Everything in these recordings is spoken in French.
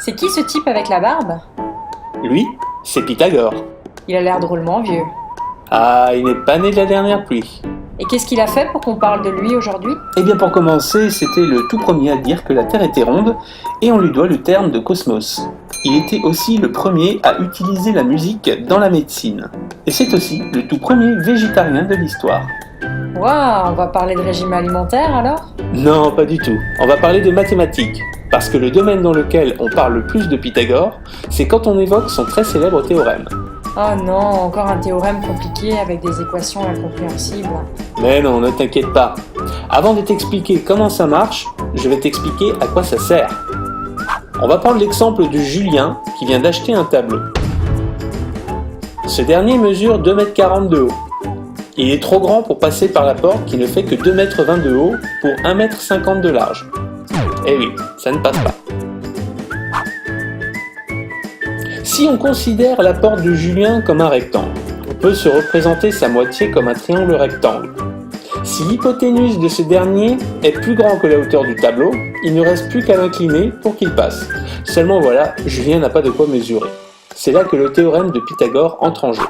C'est qui ce type avec la barbe? Lui, c'est Pythagore. Il a l'air drôlement vieux. Ah, il n'est pas né de la dernière pluie. Et qu'est-ce qu'il a fait pour qu'on parle de lui aujourd'hui? Eh bien pour commencer, c'était le tout premier à dire que la Terre était ronde, et on lui doit le terme de cosmos. Il était aussi le premier à utiliser la musique dans la médecine. Et c'est aussi le tout premier végétarien de l'histoire. Waouh, on va parler de régime alimentaire alors? Non, pas du tout. On va parler de mathématiques. Parce que le domaine dans lequel on parle le plus de Pythagore, c'est quand on évoque son très célèbre théorème. Oh non, encore un théorème compliqué avec des équations incompréhensibles. Mais non, ne t'inquiète pas. Avant de t'expliquer comment ça marche, je vais t'expliquer à quoi ça sert. On va prendre l'exemple de Julien qui vient d'acheter un tableau. Ce dernier mesure 2,40 m de haut. Il est trop grand pour passer par la porte qui ne fait que 2,20 m de haut pour 1,50 m de large. Eh oui, ça ne passe pas. Si on considère la porte de Julien comme un rectangle, on peut se représenter sa moitié comme un triangle rectangle. Si l'hypoténuse de ce dernier est plus grand que la hauteur du tableau, il ne reste plus qu'à l'incliner pour qu'il passe. Seulement voilà, Julien n'a pas de quoi mesurer. C'est là que le théorème de Pythagore entre en jeu.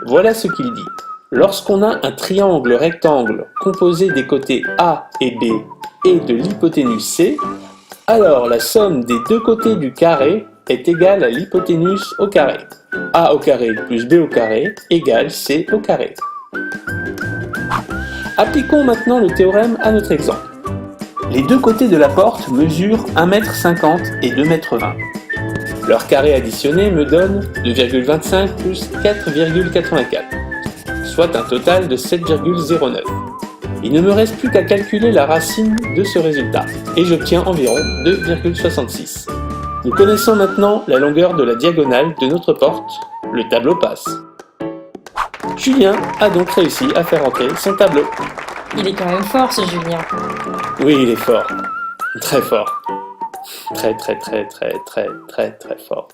Voilà ce qu'il dit. Lorsqu'on a un triangle rectangle composé des côtés A et B et de l'hypoténuse C, alors la somme des deux côtés du carré est égale à l'hypoténuse au carré. A au carré plus B au carré égale C au carré. Appliquons maintenant le théorème à notre exemple. Les deux côtés de la porte mesurent 1,50 m et 2,20 m. Leur carré additionné me donne 2,25 plus 4,84, soit un total de 7,09. Il ne me reste plus qu'à calculer la racine de ce résultat, et j'obtiens environ 2,66. Nous connaissons maintenant la longueur de la diagonale de notre porte, le tableau passe. Julien a donc réussi à faire entrer son tableau. Il est quand même fort ce Julien. Oui, il est fort. Très fort. Très fort.